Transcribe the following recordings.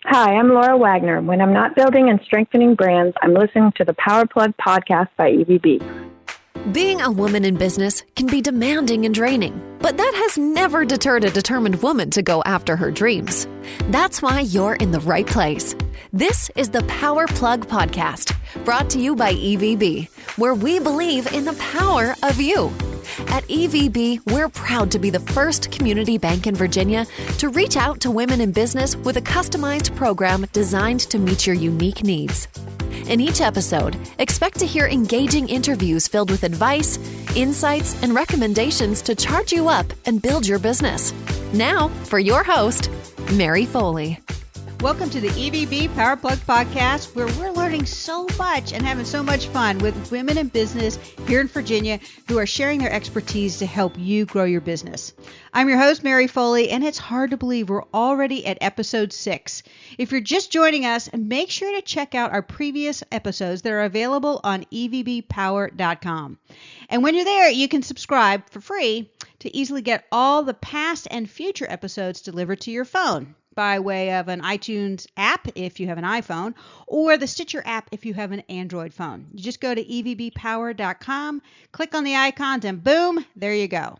Hi, I'm Laura Wagner. When I'm not building and strengthening brands, I'm listening to the Power Plug podcast by EVB. Being a woman in business can be demanding and draining, but that has never deterred a determined woman to go after her dreams. That's why you're in the right place. This is the Power Plug podcast, brought to you by EVB, where we believe in the power of you. At EVB, we're proud to be the first community bank in Virginia to reach out to women in business with a customized program designed to meet your unique needs. In each episode, expect to hear engaging interviews filled with advice, insights, and recommendations to charge you up and build your business. Now, for your host, Mary Foley. Welcome to the EVB Power Plug podcast, where we're learning so much and having so much fun with women in business here in Virginia who are sharing their expertise to help you grow your business. I'm your host, Mary Foley, and it's hard to believe we're already at episode 6. If you're just joining us, make sure to check out our previous episodes that are available on evbpower.com. And when you're there, you can subscribe for free to easily get all the past and future episodes delivered to your phone by way of an iTunes app if you have an iPhone, or the Stitcher app if you have an Android phone. You just go to evbpower.com, click on the icons, and boom, there you go.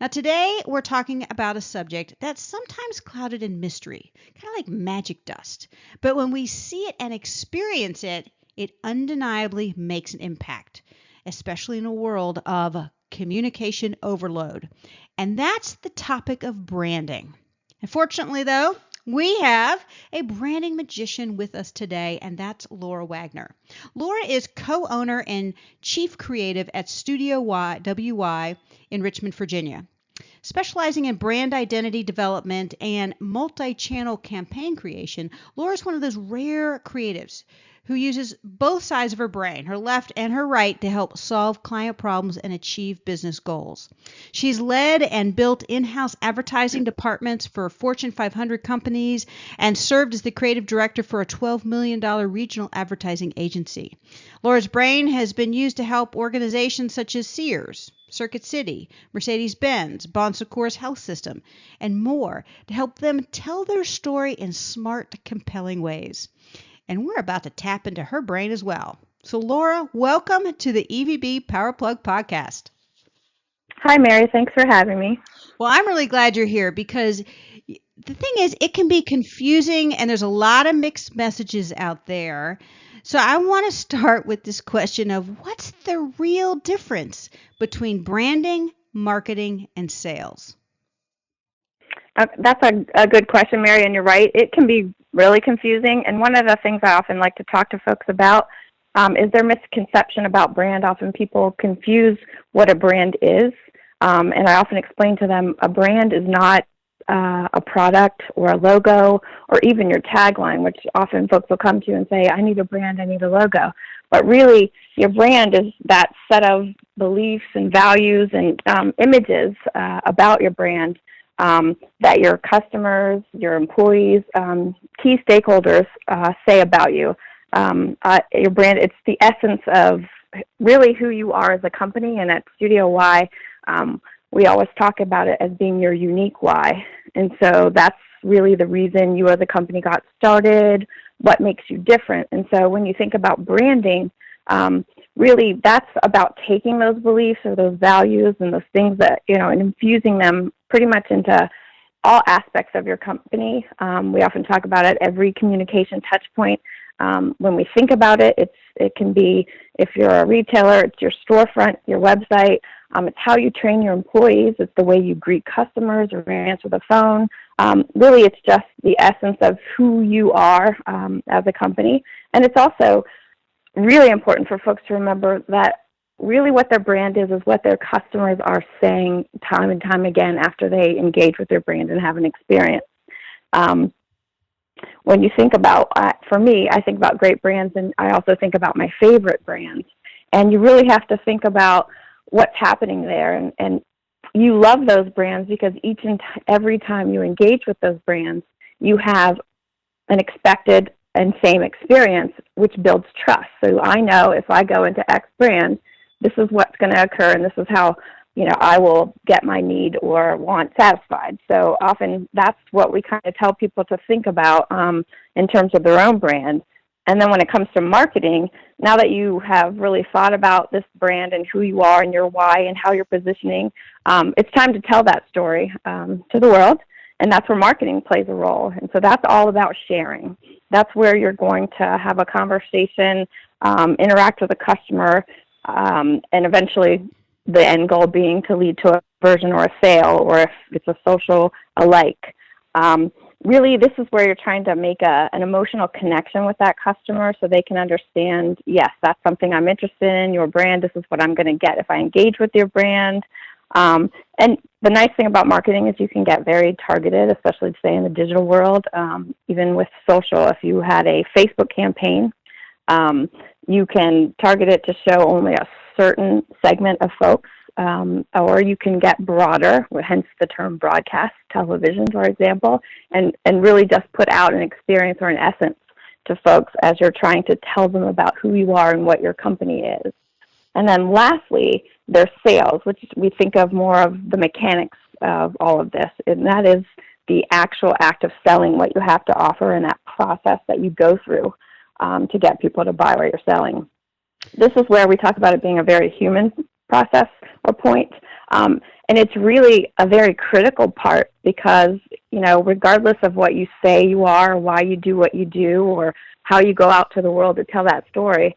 Now today we're talking about a subject that's sometimes clouded in mystery, kind of like magic dust. But when we see it and experience it, it undeniably makes an impact, especially in a world of communication overload. And that's the topic of branding. Unfortunately, though, we have a branding magician with us today, and that's Laura Wagner. Laura is co-owner and chief creative at Studio W.E.R. in Richmond, Virginia. Specializing in brand identity development and multi-channel campaign creation, Laura is one of those rare creatives who uses both sides of her brain, her left and her right, to help solve client problems and achieve business goals. She's led and built in-house advertising departments for Fortune 500 companies and served as the creative director for a $12 million regional advertising agency. Laura's brain has been used to help organizations such as Sears, Circuit City, Mercedes-Benz, Bon Secours Health System, and more to help them tell their story in smart, compelling ways. And we're about to tap into her brain as well. So Laura, welcome to the EVB Power Plug podcast. Hi, Mary. Thanks for having me. Well, I'm really glad you're here because the thing is, it can be confusing and there's a lot of mixed messages out there. So I want to start with this question of what's the real difference between branding, marketing, and sales? That's a good question, Mary, and you're right. It can be really confusing, and one of the things I often like to talk to folks about is their misconception about brand. Often people confuse what a brand is, and I often explain to them a brand is not a product or a logo or even your tagline, which often folks will come to you and say, I need a brand, I need a logo. But really, your brand is that set of beliefs and values and images about your brand that your customers, your employees, key stakeholders say about you. Your brand, it's the essence of really who you are as a company, and at Studio Y, we always talk about it as being your unique why. And so that's really the reason you as a company got started, what makes you different. And so when you think about branding, really that's about taking those beliefs or those values and those things that, and infusing them pretty much into all aspects of your company. We often talk about it every communication touch point. When we think about it, it can be, if you're a retailer, it's your storefront, your website. It's how you train your employees. It's the way you greet customers or answer the phone. Really, it's just the essence of who you are as a company. And it's also really important for folks to remember that really what their brand is what their customers are saying time and time again after they engage with their brand and have an experience. When you think about, for me, I think about great brands, and I also think about my favorite brands. And you really have to think about what's happening there. And you love those brands because each and every time you engage with those brands, you have an expected and same experience, which builds trust. So I know if I go into X brand, this is what's going to occur, and this is how I will get my need or want satisfied. So often that's what we kind of tell people to think about in terms of their own brand. And then when it comes to marketing, now that you have really thought about this brand and who you are and your why and how you're positioning, it's time to tell that story to the world. And that's where marketing plays a role. And so that's all about sharing. That's where you're going to have a conversation, interact with a customer, and eventually the end goal being to lead to a conversion or a sale, or if it's a social alike. Really, this is where you're trying to make an emotional connection with that customer so they can understand, yes, that's something I'm interested in, your brand, this is what I'm going to get if I engage with your brand. And the nice thing about marketing is you can get very targeted, especially say in the digital world. Even with social, if you had a Facebook campaign, you can target it to show only a certain segment of folks, or you can get broader, hence the term broadcast television, for example, and really just put out an experience or an essence to folks as you're trying to tell them about who you are and what your company is. And then lastly, there's sales, which we think of more of the mechanics of all of this, and that is the actual act of selling what you have to offer and that process that you go through to get people to buy what you're selling. This is where we talk about it being a very human process or point, and it's really a very critical part because, regardless of what you say you are, or why you do what you do, or how you go out to the world to tell that story,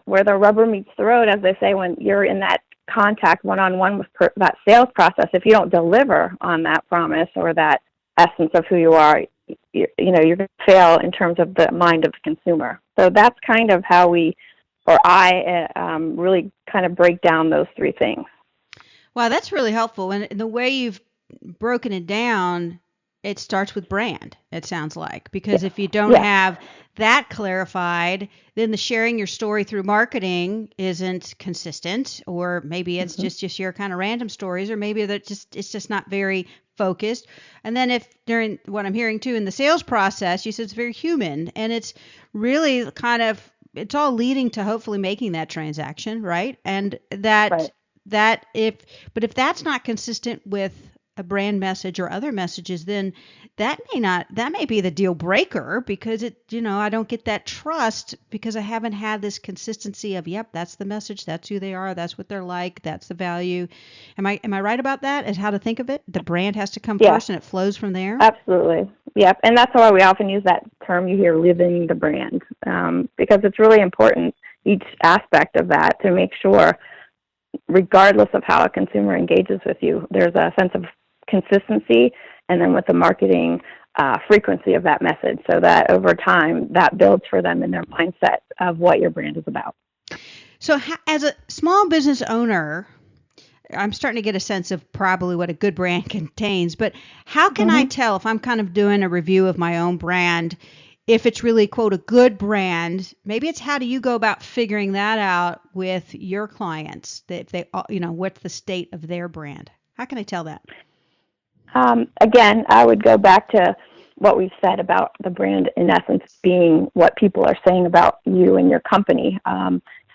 where the rubber meets the road, as they say, when you're in that contact one-on-one with that sales process, if you don't deliver on that promise or that essence of who you are, you're going to fail in terms of the mind of the consumer. So that's kind of how I really kind of break down those three things. Wow, that's really helpful. And the way you've broken it down, it starts with brand, it sounds like. Because if you don't have that clarified, then the sharing your story through marketing isn't consistent, or maybe it's just you share kind of random stories, or maybe it's just not very focused. And then if during what I'm hearing too in the sales process, you said it's very human, and it's really kind of, it's all leading to hopefully making that transaction, right? And if that's not consistent with a brand message or other messages, then that may be the deal breaker, because I don't get that trust because I haven't had this consistency of, yep, that's the message, that's who they are, that's what they're like, that's the value. Am I right about that as how to think of it? The brand has to come first and it flows from there? Absolutely. Yep. And that's why we often use that term you hear, living the brand, because it's really important, each aspect of that, to make sure, regardless of how a consumer engages with you, there's a sense of consistency, and then with the marketing frequency of that message, so that over time that builds for them in their mindset of what your brand is about. So as a small business owner, I'm starting to get a sense of probably what a good brand contains, but how can I tell if I'm kind of doing a review of my own brand, if it's really, quote, a good brand? Maybe it's how do you go about figuring that out with your clients, that if they, what's the state of their brand? How can I tell that? Again, I would go back to what we've said about the brand, in essence, being what people are saying about you and your company.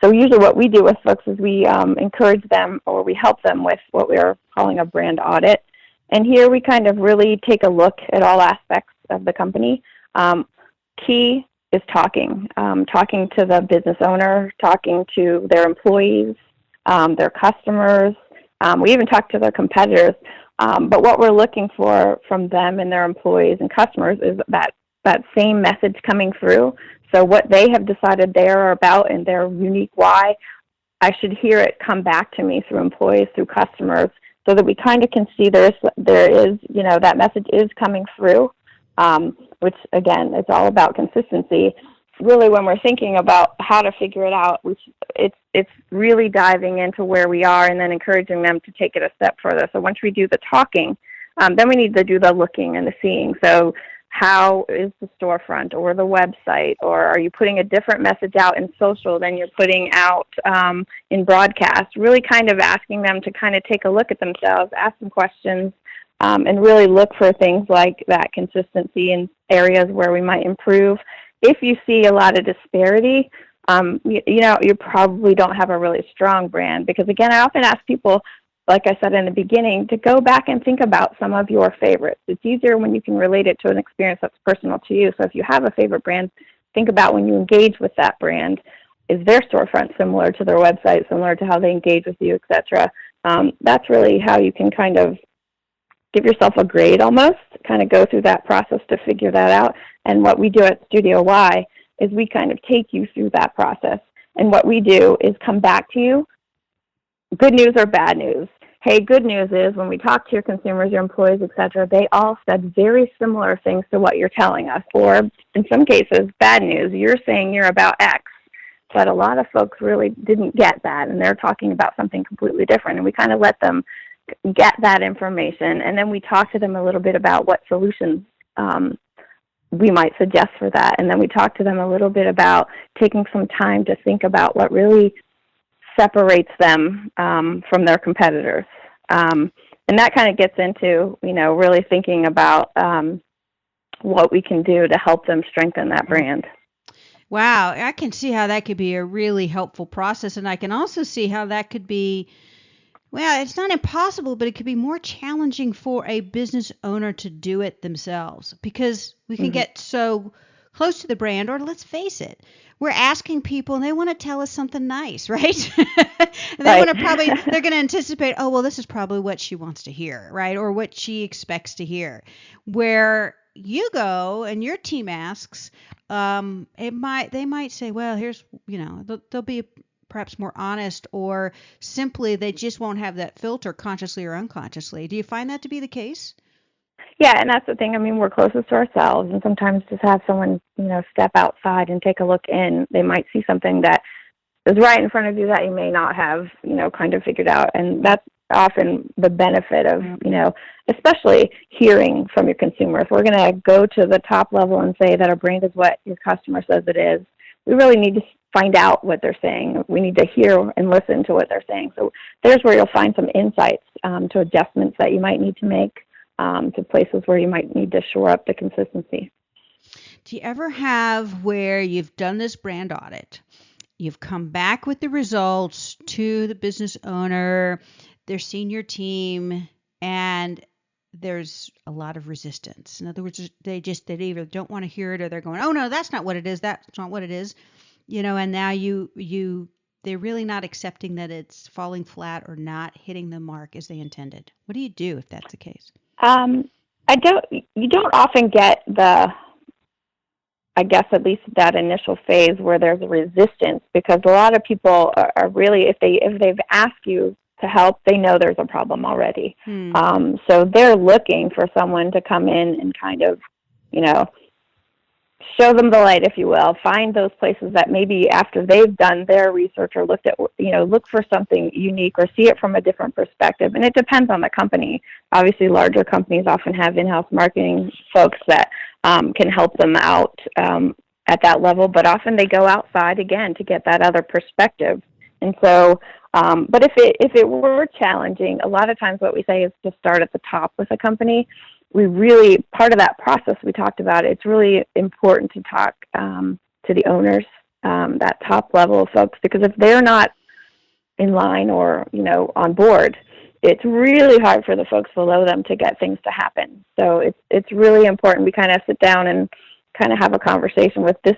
So usually what we do with folks is we encourage them, or we help them with what we're calling a brand audit. And here we kind of really take a look at all aspects of the company. Key is talking to the business owner, talking to their employees, their customers. We even talk to their competitors. But what we're looking for from them and their employees and customers is that same message coming through. So what they have decided they are about and their unique why, I should hear it come back to me through employees, through customers, so that we kind of can see there is that message is coming through, which, again, it's all about consistency. Really, when we're thinking about how to figure it out, it's really diving into where we are and then encouraging them to take it a step further. So once we do the talking, then we need to do the looking and the seeing. So how is the storefront or the website, or are you putting a different message out in social than you're putting out in broadcast? Really kind of asking them to kind of take a look at themselves, ask some questions, and really look for things like that consistency in areas where we might improve. If you see a lot of disparity, you probably don't have a really strong brand, because, again, I often ask people, like I said in the beginning, to go back and think about some of your favorites. It's easier when you can relate it to an experience that's personal to you. So if you have a favorite brand, think about when you engage with that brand, is their storefront similar to their website, similar to how they engage with you, et cetera. That's really how you can kind of give yourself a grade almost, kind of go through that process to figure that out. And what we do at Studio Y is we kind of take you through that process. And what we do is come back to you, good news or bad news. Hey, good news is when we talk to your consumers, your employees, et cetera, they all said very similar things to what you're telling us. Or in some cases, bad news, you're saying you're about X, but a lot of folks really didn't get that, and they're talking about something completely different. And we kind of let them get that information, and then we talk to them a little bit about what solutions we might suggest for that. And then we talk to them a little bit about taking some time to think about what really separates them from their competitors. And that kind of gets into, really thinking about what we can do to help them strengthen that brand. Wow, I can see how that could be a really helpful process, and I can also see how that could be, well, it's not impossible, but it could be more challenging for a business owner to do it themselves, because we can get so close to the brand, or let's face it, we're asking people and they want to tell us something nice, right? And they want to they're going to anticipate, oh, well, this is probably what she wants to hear, right? Or what she expects to hear. Where you go and your team asks, they might say, well, here's, they'll be perhaps more honest, or simply they just won't have that filter consciously or unconsciously. Do you find that to be the case? Yeah, and that's the thing. I mean, we're closest to ourselves, and sometimes just have someone, step outside and take a look in. They might see something that is right in front of you that you may not have, kind of figured out. And that's often the benefit of, especially hearing from your consumers. We're going to go to the top level and say that our brand is what your customer says it is. We really need to find out what they're saying. We need to hear and listen to what they're saying. So there's where you'll find some insights to adjustments that you might need to make, to places where you might need to shore up the consistency. Do you ever have where you've done this brand audit, you've come back with the results to the business owner, their senior team, and there's a lot of resistance? In other words, they either don't want to hear it, or they're going, oh no, that's not what it is. That's not what it is. And now they're really not accepting that it's falling flat or not hitting the mark as they intended. What do you do if that's the case? You don't often get I guess at least that initial phase where there's a resistance, because a lot of people are really, if they've asked you to help, they know there's a problem already. So they're looking for someone to come in and kind of, show them the light, if you will, find those places that maybe after they've done their research or looked at, look for something unique or see it from a different perspective. And it depends on the company. Obviously, larger companies often have in-house marketing folks that can help them out at that level, but often they go outside again to get that other perspective. And so, but if it were challenging, a lot of times what we say is to start at the top with a company. Part of that process we talked about, it's really important to talk to the owners, that top level of folks, because if they're not in line or, on board, it's really hard for the folks below them to get things to happen. So it's really important we kind of sit down and kind of have a conversation with, these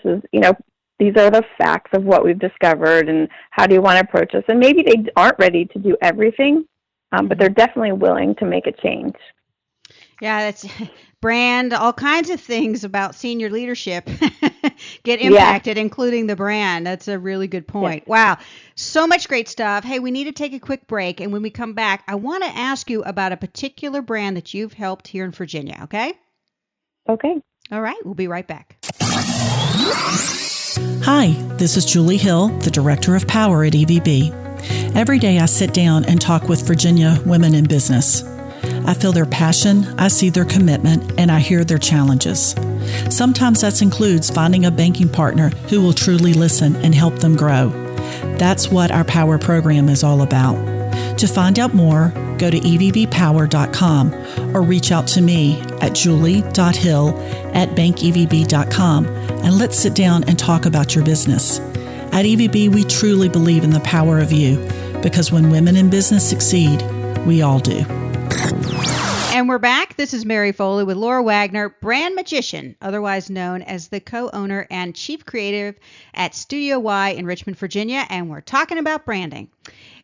are the facts of what we've discovered, and how do you want to approach this? And maybe they aren't ready to do everything, but they're definitely willing to make a change. Yeah, that's brand, all kinds of things about senior leadership get impacted, including the brand. That's a really good point. Yeah. Wow. So much great stuff. Hey, we need to take a quick break. And when we come back, I want to ask you about a particular brand that you've helped here in Virginia. Okay? Okay. All right. We'll be right back. Hi, this is Julie Hill, the Director of P.O.W.E.R at EVB. Every day I sit down and talk with Virginia women in business. I feel their passion, I see their commitment, and I hear their challenges. Sometimes that includes finding a banking partner who will truly listen and help them grow. That's what our P.O.W.E.R program is all about. To find out more, go to evbpower.com or reach out to me at julie.hill@bankevb.com, and let's sit down and talk about your business. At EVB, we truly believe in the power of you, because when women in business succeed, We all do. And we're back. This is Mary Foley with Laura Wagner, brand magician, otherwise known as the co-owner and chief creative at Studio Y in Richmond, Virginia. And we're talking about branding.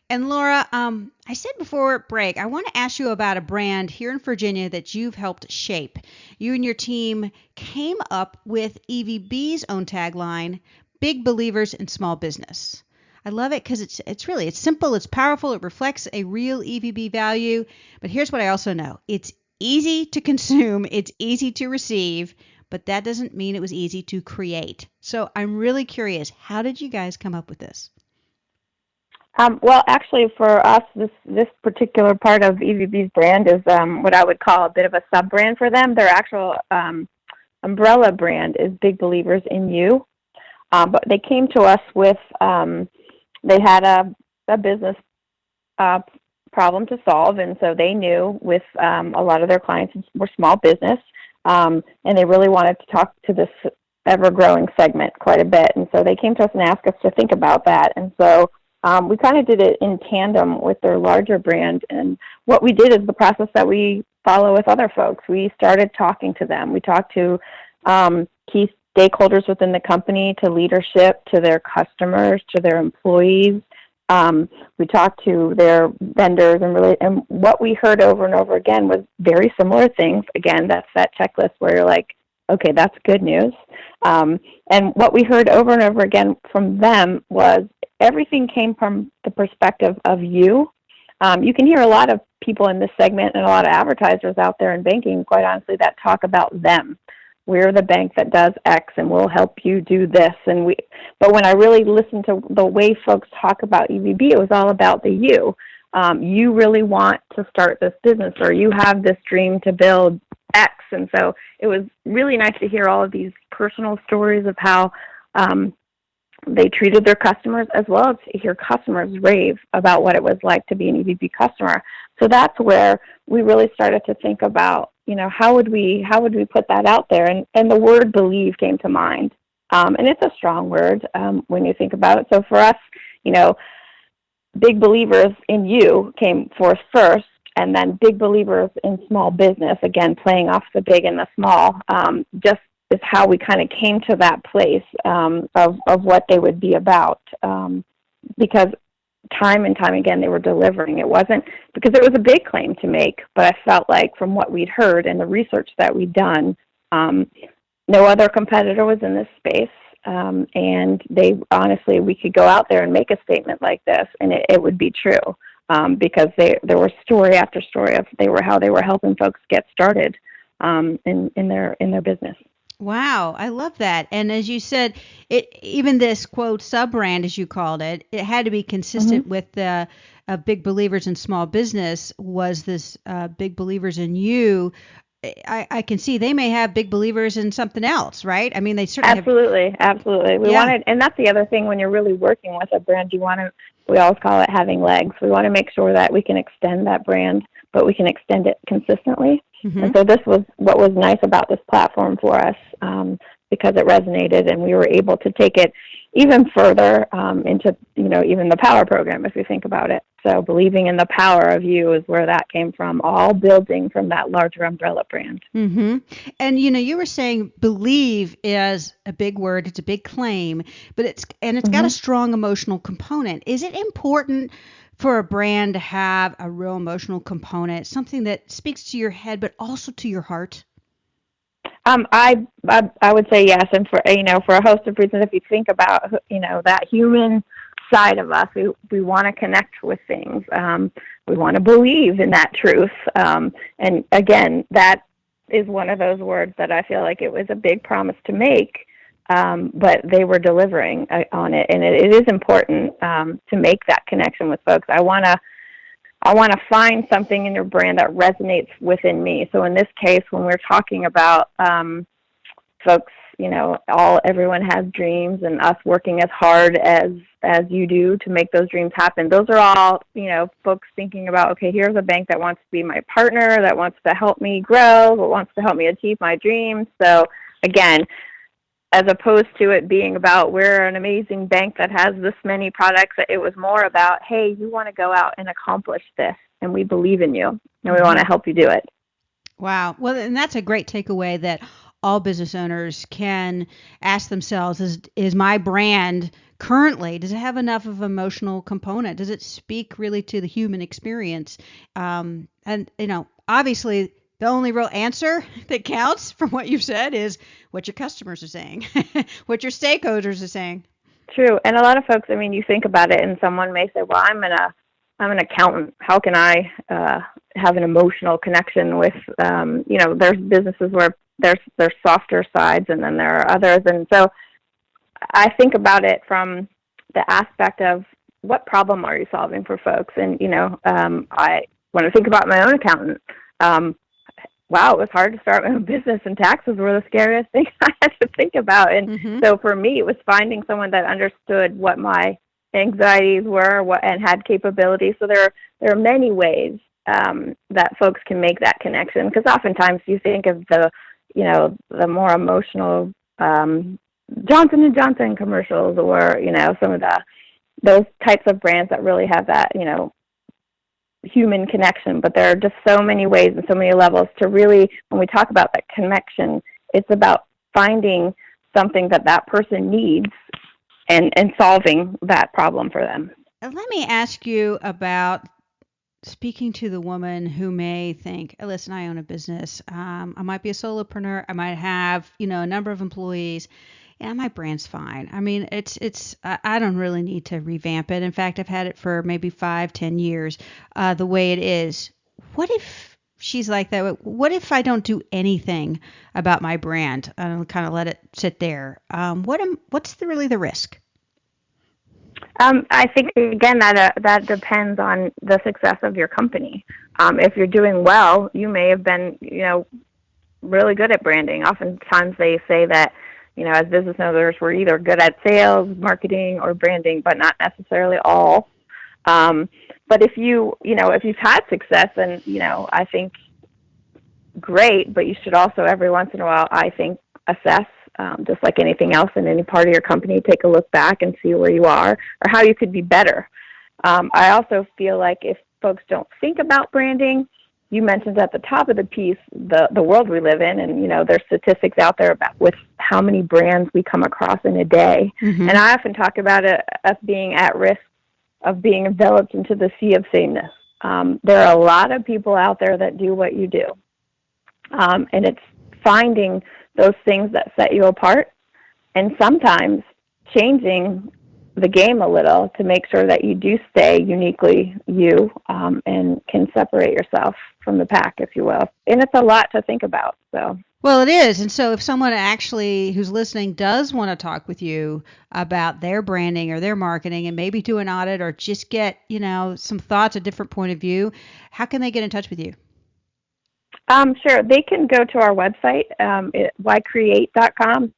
And Laura, I said before break, I want to ask you about a brand here in Virginia that you've helped shape. You and your team came up with EVB's own tagline, Big Believers in Small Business. I love it because it's simple, it's powerful, it reflects a real EVB value. But here's what I also know. It's easy to consume, it's easy to receive, but that doesn't mean it was easy to create. So I'm really curious, how did you guys come up with this? Well, actually, for us, this particular part of EVB's brand is what I would call a bit of a sub-brand for them. Their actual umbrella brand is Big Believers in You. But they came to us with, they had a business problem to solve, and so they knew with a lot of their clients were small business, and they really wanted to talk to this ever-growing segment quite a bit. And so they came to us and asked us to think about that. And so we kind of did it in tandem with their larger brand. And what we did is the process that we follow with other folks. We started talking to them. We talked to key stakeholders within the company, to leadership, to their customers, to their employees. We talked to their vendors, and what we heard over and over again was very similar things. Again, that's that checklist where you're like, okay, that's good news. And what we heard over and over again from them was everything came from the perspective of you. You can hear a lot of people in this segment and a lot of advertisers out there in banking, quite honestly, that talk about them. We're the bank that does X, and we'll help you do this. But when I really listened to the way folks talk about EVB, it was all about the you. You really want to start this business, or you have this dream to build X. And so it was really nice to hear all of these personal stories of how they treated their customers, as well as to hear customers rave about what it was like to be an EVB customer. So that's where we really started to think about, how would we put that out there? And the word believe came to mind. And it's a strong word when you think about it. So for us, Big Believers in You came forth first, and then Big Believers in Small Business, again, playing off the big and the small, just is how we kind of came to that place of what they would be about, because time and time again they were delivering. It wasn't because it was a big claim to make, but I felt like from what we'd heard and the research that we'd done, no other competitor was in this space, and we could go out there and make a statement like this, and it would be true, because there was story after story of how they were helping folks get started in their business. Wow, I love that. And as you said, even this, quote, sub-brand, as you called it, it had to be consistent with the Big Believers in Small Business, was this Big Believers in You. I can see they may have big believers in something else, right? I mean, they certainly Absolutely. We wanted, and that's the other thing when you're really working with a brand, we always call it having legs. We want to make sure that we can extend that brand, but we can extend it consistently. And so this was what was nice about this platform for us, because it resonated, and we were able to take it even further into, even the P.O.W.E.R program, if you think about it. So believing in the power of you is where that came from, all building from that larger umbrella brand. And, you were saying believe is a big word. It's a big claim, but it's got a strong emotional component. Is it important for a brand to have a real emotional component, something that speaks to your head, but also to your heart? I would say yes. And for a host of reasons, if you think about, that human side of us, we want to connect with things. We want to believe in that truth. And again, that is one of those words that I feel like it was a big promise to make, but they were delivering on it. And it is important to make that connection with folks. I want to find something in your brand that resonates within me. So in this case, when we're talking about folks, everyone has dreams, and us working as hard as you do to make those dreams happen. Those are all, folks thinking about, okay, here's a bank that wants to be my partner, that wants to help me grow, that wants to help me achieve my dreams. So again, as opposed to it being about we're an amazing bank that has this many products, it was more about, hey, you want to go out and accomplish this. and we believe in you, and we want to help you do it. Wow. Well, and that's a great takeaway that all business owners can ask themselves, is my brand currently, does it have enough of emotional component? Does it speak really to the human experience? And, obviously the only real answer that counts from what you've said is what your customers are saying, what your stakeholders are saying. True. And a lot of folks, I mean, you think about it and someone may say, well, I'm an accountant. How can I have an emotional connection with, there's businesses where there's softer sides and then there are others. And so I think about it from the aspect of what problem are you solving for folks? And, when I think about my own accountant, wow, it was hard to start my own business, and taxes were the scariest thing I had to think about. And so for me, it was finding someone that understood what my anxieties were and had capabilities. So there are many ways that folks can make that connection, because oftentimes you think of the more emotional Johnson & Johnson commercials, or, some of those types of brands that really have that, human connection. But there are just so many ways and so many levels to really, when we talk about that connection, it's about finding something that person needs and solving that problem for them. Let me ask you about speaking to the woman who may think, oh, listen, I own a business. I might be a solopreneur. I might have, a number of employees. Yeah, my brand's fine. I mean, I don't really need to revamp it. In fact, I've had it for maybe 5-10 years, the way it is. What if she's like that? What if I don't do anything about my brand? I don't kind of let it sit there. What's really the risk? I think, again, that depends on the success of your company. If you're doing well, you may have been, really good at branding. Oftentimes they say that, as business owners, we're either good at sales, marketing, or branding, but not necessarily all. But if if you've had success, then, I think great, but you should also every once in a while, I think, assess, just like anything else in any part of your company, take a look back and see where you are or how you could be better. I also feel like if folks don't think about branding, you mentioned at the top of the piece the world we live in, and there's statistics out there about with how many brands we come across in a day. And I often talk about us being at risk of being enveloped into the sea of sameness. There are a lot of people out there that do what you do, and it's finding those things that set you apart, and sometimes changing the game a little to make sure that you do stay uniquely you, and can separate yourself from the pack, if you will. And it's a lot to think about. So. Well, it is. And so if someone actually who's listening does want to talk with you about their branding or their marketing and maybe do an audit or just get, some thoughts, a different point of view, how can they get in touch with you? Sure. They can go to our website, ycreate.com.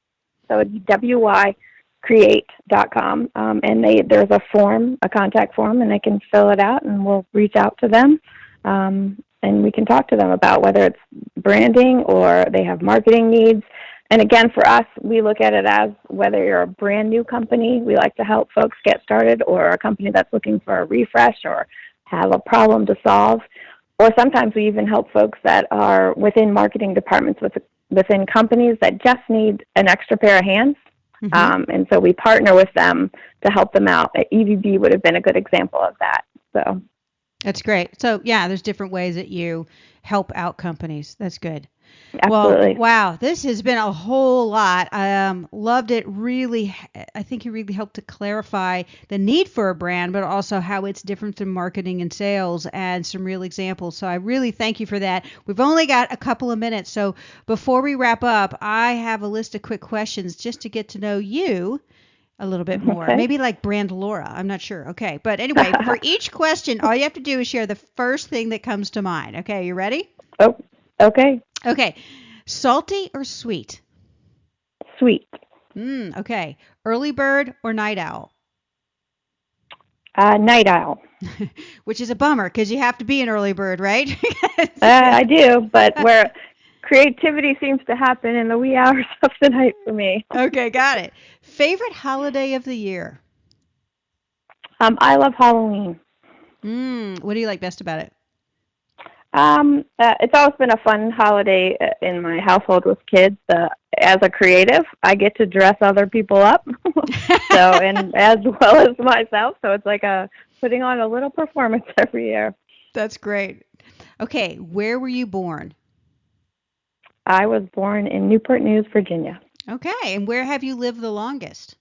So it's WYCreate.com. And there's a contact form, and they can fill it out, and we'll reach out to them. And we can talk to them about whether it's branding or they have marketing needs. And again, for us, we look at it as whether you're a brand new company, we like to help folks get started, or a company that's looking for a refresh or have a problem to solve. Or sometimes we even help folks that are within marketing departments within companies that just need an extra pair of hands. And so we partner with them to help them out. EVB would have been a good example of that. So. That's great. So, yeah, there's different ways that you help out companies. That's good. Absolutely. Well, wow, this has been a whole lot. Loved it. Really, I think you really helped to clarify the need for a brand, but also how it's different from marketing and sales, and some real examples. So I really thank you for that. We've only got a couple of minutes. So before we wrap up, I have a list of quick questions just to get to know you a little bit more. Okay. Maybe like brand Laura. I'm not sure. Okay. But anyway, for each question, all you have to do is share the first thing that comes to mind. Okay. You ready? Oh, okay. Okay. Salty or sweet? Sweet. Okay. Early bird or night owl? Night owl. Which is a bummer because you have to be an early bird, right? I do, but where creativity seems to happen in the wee hours of the night for me. Okay, got it. Favorite holiday of the year? I love Halloween. What do you like best about it? It's always been a fun holiday in my household with kids. As a creative, I get to dress other people up, and as well as myself. So it's like putting on a little performance every year. That's great. Okay, where were you born? I was born in Newport News, Virginia. Okay, and where have you lived the longest?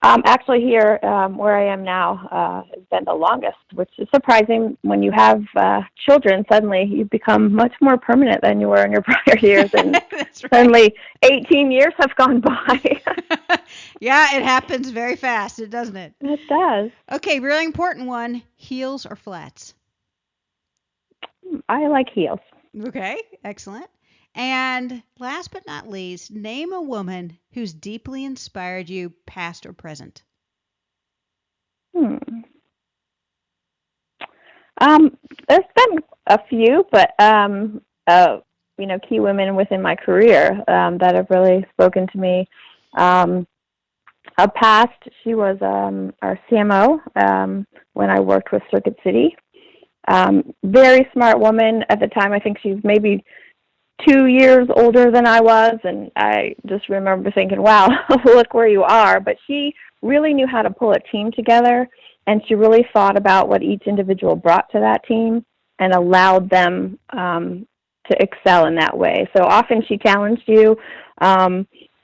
Actually, here where I am now has been the longest, which is surprising. When you have children, suddenly you become much more permanent than you were in your prior years, and That's right. suddenly 18 years have gone by. Yeah, it happens very fast, doesn't it? It does. Okay, really important one, heels or flats? I like heels. Okay, excellent. And last but not least, name a woman who's deeply inspired you, past or present. There's been a few, but key women within my career that have really spoken to me. Past, she was our CMO when I worked with Circuit City. Very smart woman at the time. I think she's maybe 2 years older than I was, and I just remember thinking, wow, look where you are. But she really knew how to pull a team together, and she really thought about what each individual brought to that team and allowed them to excel in that way. So often she challenged you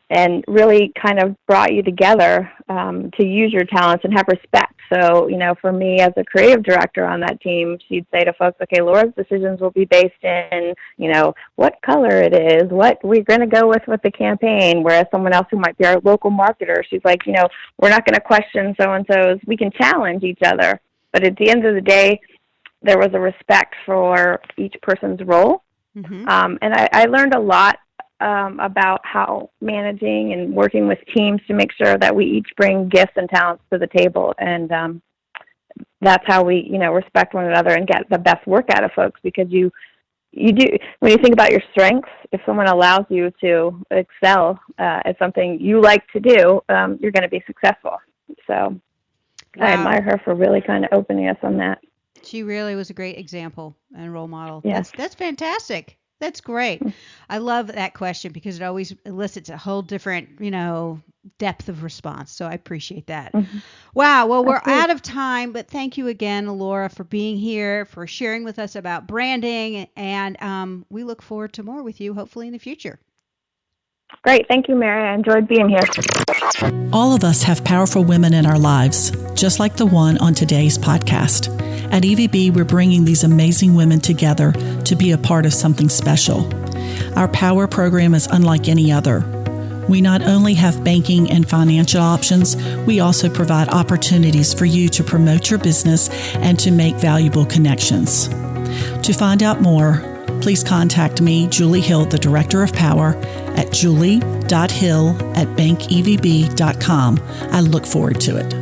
and really kind of brought you together to use your talents and have respect. So, for me as a creative director on that team, she'd say to folks, okay, Laura's decisions will be based in, what color it is, what we're going to go with the campaign, whereas someone else who might be our local marketer, she's like, we're not going to question so-and-so's. We can challenge each other. But at the end of the day, there was a respect for each person's role. Mm-hmm. And I learned a lot about how managing and working with teams to make sure that we each bring gifts and talents to the table. And that's how we, respect one another and get the best work out of folks, because you do, when you think about your strengths, if someone allows you to excel at something you like to do, you're going to be successful. So I admire her for really kind of opening us on that. She really was a great example and role model. Yes. That's fantastic. That's great. I love that question because it always elicits a whole different, depth of response. So I appreciate that. Mm-hmm. Wow. Well, we're out of time, but thank you again, Laura, for being here, for sharing with us about branding. And we look forward to more with you, hopefully in the future. Great. Thank you, Mary. I enjoyed being here. All of us have powerful women in our lives, just like the one on today's podcast. At EVB, we're bringing these amazing women together to be a part of something special. Our P.O.W.E.R program is unlike any other. We not only have banking and financial options, we also provide opportunities for you to promote your business and to make valuable connections. To find out more, please contact me, Julie Hill, the Director of P.O.W.E.R, at julie.hill@bankevb.com. I look forward to it.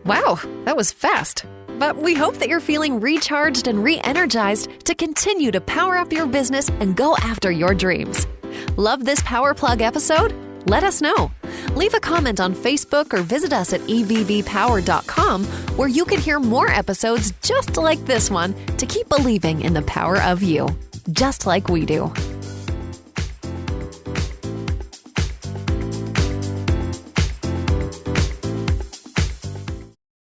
Wow, that was fast. But we hope that you're feeling recharged and re-energized to continue to power up your business and go after your dreams. Love this Power Plug episode? Let us know. Leave a comment on Facebook or visit us at evbpower.com, where you can hear more episodes just like this one to keep believing in the power of you, just like we do.